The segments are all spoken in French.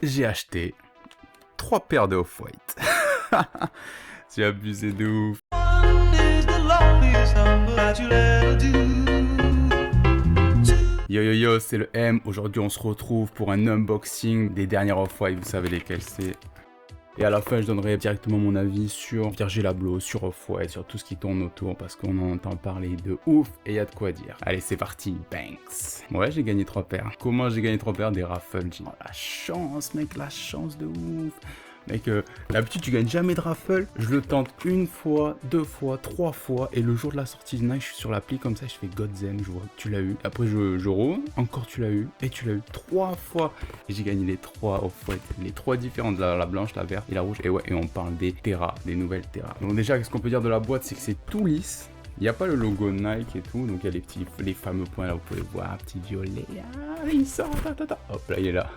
j'ai acheté 3 paires de Off-White. J'ai abusé de ouf. Yo yo yo, c'est le M. Aujourd'hui, on se retrouve pour un unboxing des dernières Off-White. Vous savez lesquelles c'est. Et à la fin, je donnerai directement mon avis sur Virgil Abloh, sur Off-White, sur tout ce qui tourne autour, parce qu'on en entend parler de ouf et il y a de quoi dire. Allez, c'est parti, Banks. Ouais, j'ai gagné 3 paires. Comment j'ai gagné 3 paires? Des raffles. Oh, la chance, mec, la chance de ouf. Mec, d'habitude tu gagnes jamais de raffle, je le tente une fois, 2 fois, 3 fois, et le jour de la sortie de Nike, je suis sur l'appli comme ça, je fais Godzen, je vois que tu l'as eu, après je roule, encore tu l'as eu, et tu l'as eu 3 fois, et j'ai gagné les 3 Off-White, les 3 différentes, la blanche, la verte et la rouge, et ouais, et on parle des Terra, des nouvelles Terra. Donc déjà, qu'est-ce qu'on peut dire de la boîte, c'est que c'est tout lisse. Il n'y a pas le logo Nike et tout, donc il y a les fameux points là, vous pouvez voir, un petit violet, ah, il sort, hop là, il est là.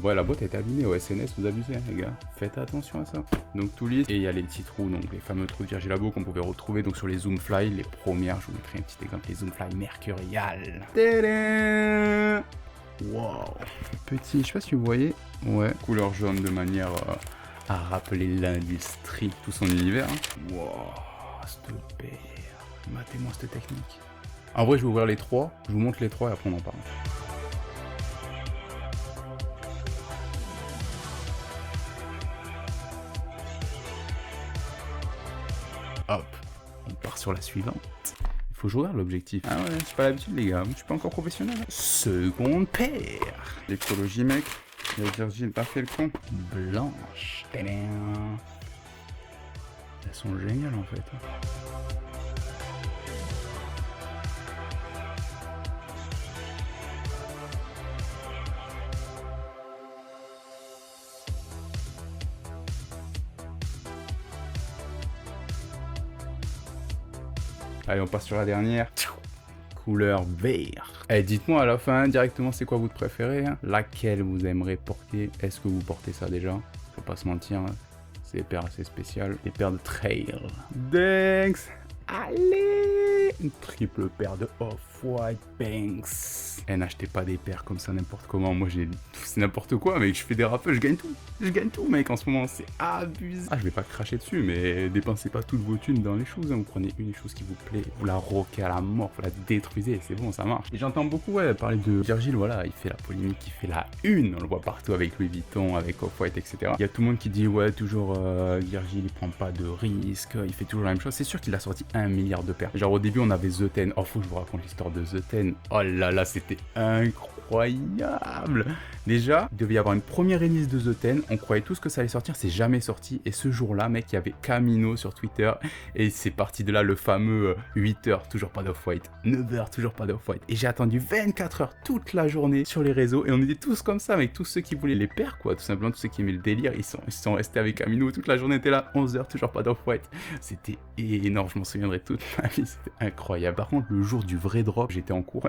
Ouais, la boîte est abîmée au SNS, vous abusez, hein, les gars, faites attention à ça. Donc tout lisse, et il y a les petits trous, donc les fameux trous de Virgil Abloh qu'on pouvait retrouver donc sur les Zoomfly, les premières, je vous mettrai un petit exemple, les Zoomfly Mercurial. Tadam! Wow, petit, je sais pas si vous voyez, ouais, couleur jaune de manière à rappeler l'industrie, tout son univers. Hein. Wow, cette paire. Matez-moi cette technique. En vrai, je vais ouvrir les 3, je vous montre les 3 et après on en parle. Hop, on part sur la suivante. Il faut que je regarde l'objectif. Ah ouais, j'ai pas l'habitude les gars, je suis pas encore professionnel. Seconde paire. L'écologie mec, le Virgil pas fait le con. Blanche. Tadam. Elles sont géniales en fait. Allez, on passe sur la dernière. Couleur vert. Eh, dites-moi à la fin directement c'est quoi votre préféré, hein. Laquelle vous aimeriez porter. Est-ce que vous portez ça déjà? Faut pas se mentir, hein. C'est des paires assez spéciales. Des paires de trail. Thanks. Allez, une triple paire de Off-White Banks. Eh, n'achetez pas des paires comme ça n'importe comment. Moi, c'est n'importe quoi, mec. Je fais des raffles, je gagne tout. Je gagne tout, mec, en ce moment. C'est abusé. Ah, je vais pas cracher dessus, mais dépensez pas toutes vos thunes dans les choses. Hein. Vous prenez une chose qui vous plaît, vous la roquez à la mort, vous la détruisez. C'est bon, ça marche. Et j'entends beaucoup, ouais, parler de Virgil. Voilà, il fait la polémique, il fait la une. On le voit partout avec Louis Vuitton, avec Off-White, etc. Il y a tout le monde qui dit, ouais, toujours Virgil, il prend pas de risques, il fait toujours la même chose. C'est sûr qu'il a sorti 1 milliard de paires. Genre au début on avait The Ten. Oh, faut que je vous raconte l'histoire de The Ten. Oh là là, c'était incroyable. Déjà, il devait y avoir une première release de The Ten. On croyait tous que ça allait sortir, c'est jamais sorti. Et ce jour-là, mec, il y avait Camino sur Twitter. Et c'est parti de là le fameux 8h, toujours pas d'Off-White. 9h, toujours pas d'Off-White. Et j'ai attendu 24 heures toute la journée sur les réseaux. Et on était tous comme ça, mec. Tous ceux qui voulaient les paires, quoi. Tout simplement, tous ceux qui aimaient le délire, ils sont restés avec Camino. Toute la journée était là. 11h, toujours pas d'Off-White. C'était énorme, je m'en souviendrai toute ma vie. C'était incroyable. Par contre, le jour du vrai drop, j'étais en cours.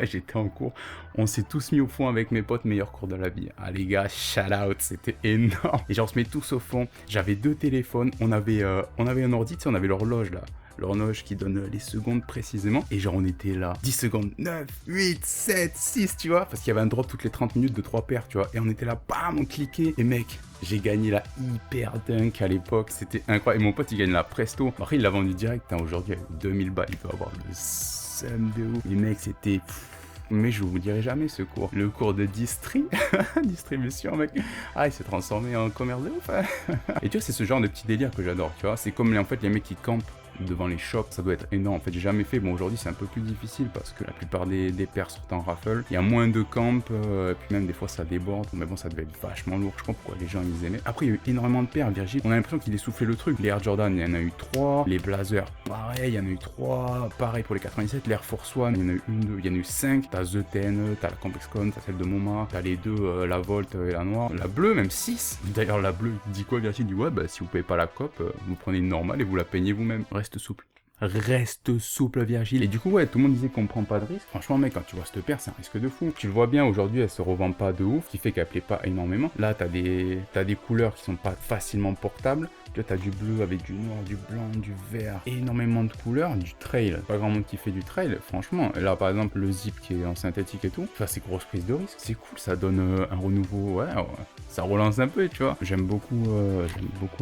On s'est tous mis au fond avec mes potes, meilleur cours de la vie. Ah les gars, shout out, c'était énorme. Et genre, on se met tous au fond. J'avais 2 téléphones, on avait un ordi, tu sais, on avait l'horloge là. L'horloge qui donne les secondes précisément. Et genre, on était là. 10 secondes, 9, 8, 7, 6, tu vois. Parce qu'il y avait un drop toutes les 30 minutes de 3 paires, tu vois. Et on était là, bam, on cliquait. Et mec, j'ai gagné la hyper dunk à l'époque. C'était incroyable. Et mon pote, il gagne la Presto. Après, il l'a vendu direct. Hein. Aujourd'hui, avec 2000 balles, il peut avoir le seum de ouf. Les mecs, c'était... Mais je vous dirai jamais ce cours. Le cours de distribution, mec. Ah, il s'est transformé en commerce de ouf. Hein. Et tu vois, c'est ce genre de petit délire que j'adore, tu vois. C'est comme en fait les mecs qui campent devant les shops, ça doit être énorme. En fait, j'ai jamais fait. Bon, aujourd'hui, c'est un peu plus difficile parce que la plupart des paires sortent en raffle. Il y a moins de camp, et puis même des fois ça déborde. Mais bon, ça devait être vachement lourd. Je comprends pourquoi les gens ils aimaient. Après, il y a eu énormément de paires. Virgil, on a l'impression qu'il essoufflait le truc. Les Air Jordan, il y en a eu 3. Les Blazers, pareil, il y en a eu 3. Pareil pour les 97. L'Air Force One, il y en a eu 1, 2, il y en a eu 5. T'as The Ten, t'as la ComplexCon, t'as celle de MoMA, t'as les deux, la Volt et la noire. La bleue, même 6. D'ailleurs, la bleue, il dit quoi, Virgil? Il dit ouais, bah si vous payez pas la COP, vous prenez une normale et vous la peignez vous-même. Reste souple. Reste souple, Virgil. Et du coup, ouais, tout le monde disait qu'on prend pas de risque. Franchement, mec, quand tu vois cette paire, c'est un risque de fou. Tu le vois bien, aujourd'hui, elle se revend pas de ouf, ce qui fait qu'elle plaît pas énormément. Là, t'as des couleurs qui sont pas facilement portables. Tu Tu vois, t'as du bleu avec du noir, du blanc, du vert, énormément de couleurs, du trail. Pas grand monde qui fait du trail, franchement. Là, par exemple, le zip qui est en synthétique et tout, tu vois, c'est grosse prise de risque. C'est cool, ça donne un renouveau, ouais, ça relance un peu, tu vois. J'aime beaucoup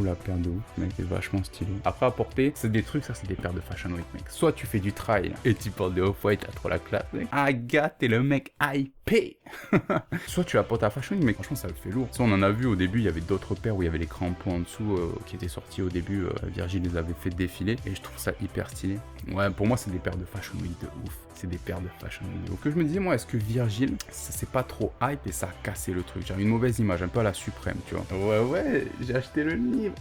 la paire de ouf, mec, est vachement stylé. Après, à porter, c'est des trucs, ça, c'est des paires de Fashion Week, mec. Soit tu fais du trail et tu portes des Off-White, t'as trop la classe, mec. Agathe, t'es le mec hypé. Soit tu la portes à Fashion Week, mais franchement, ça le fait lourd. Ça, on en a vu au début, il y avait d'autres paires où il y avait les crampons en dessous qui étaient sortis au début. Virgil les avait fait défiler et je trouve ça hyper stylé. Ouais, pour moi, c'est des paires de Fashion Week de ouf. C'est des paires de Fashion Week. Donc, je me disais, moi, est-ce que Virgil, c'est pas trop hype et ça a cassé le truc? J'ai une mauvaise image, un peu à la Suprême, tu vois. Ouais, j'ai acheté le livre.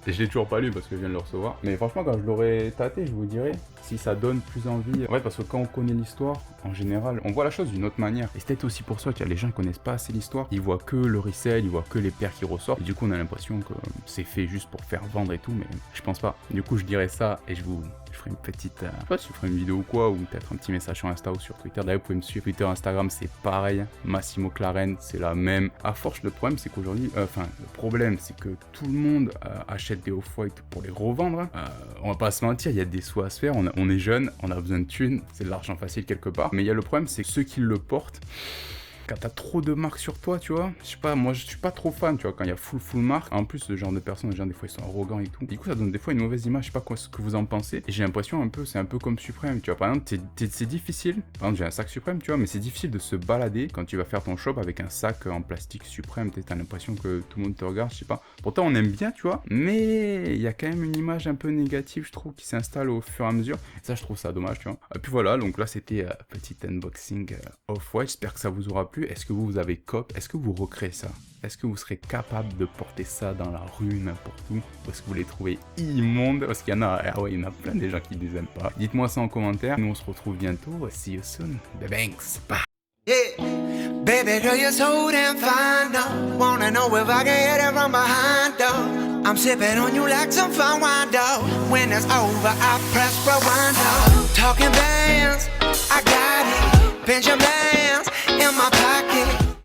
Et je l'ai toujours pas lu parce que je viens de le recevoir. Mais franchement, quand je l'aurai tâté, je vous dirai si ça donne plus envie. Ouais, parce que quand on connaît l'histoire, en général, on voit la chose d'une autre manière. Et c'est peut-être aussi pour ça que les gens ne connaissent pas assez l'histoire. Ils voient que le resell, ils voient que les paires qui ressortent. Et du coup, on a l'impression que c'est fait juste pour faire vendre et tout, mais je pense pas. Du coup, je dirais ça et je ferai une petite... je sais pas si je ferai une vidéo ou quoi, ou peut-être un petit message sur Insta ou sur Twitter. D'ailleurs, vous pouvez me suivre Twitter, Instagram, c'est pareil. Massimo Clarence, c'est la même. À force, le problème, c'est qu'aujourd'hui... le problème, c'est que tout le monde achète des Off-White pour les revendre. On va pas se mentir, il y a des sous à se faire. On est jeune, on a besoin de thunes. C'est de l'argent facile quelque part. Mais il y a le problème, c'est que ceux qui le portent... Quand t'as trop de marques sur toi, tu vois, je sais pas, moi je suis pas trop fan, tu vois, quand il y a full marque. En plus, ce genre de personnes, des fois ils sont arrogants et tout. Du coup, ça donne des fois une mauvaise image, je sais pas ce que vous en pensez. Et j'ai l'impression c'est un peu comme Suprême, tu vois. Par exemple, c'est difficile, par exemple, j'ai un sac Suprême, tu vois, mais c'est difficile de se balader quand tu vas faire ton shop avec un sac en plastique Suprême. T'as l'impression que tout le monde te regarde, je sais pas. Pourtant, on aime bien, tu vois, mais il y a quand même une image un peu négative, je trouve, qui s'installe au fur et à mesure. Et ça, je trouve ça dommage, tu vois. Et puis voilà, donc là, c'était petit unboxing Off-White. J'espère que ça vous aura plu. Est-ce que vous avez cop? Est-ce que vous recréez ça? Est-ce que vous serez capable de porter ça dans la rue, n'importe où? Ou est-ce que vous les trouvez immondes? Parce qu'il y en a, il y en a plein des gens qui les aiment pas. Dites-moi ça en commentaire. Nous, on se retrouve bientôt. See you soon. Bye banks. Bye. Yeah, baby girl, you're so damn fine, though. Wanna know if I can hit it from behind, though. I'm sipping on you like some fine wine, though. When it's over, I press rewind, though. Talking bands, I got it. Benjamin.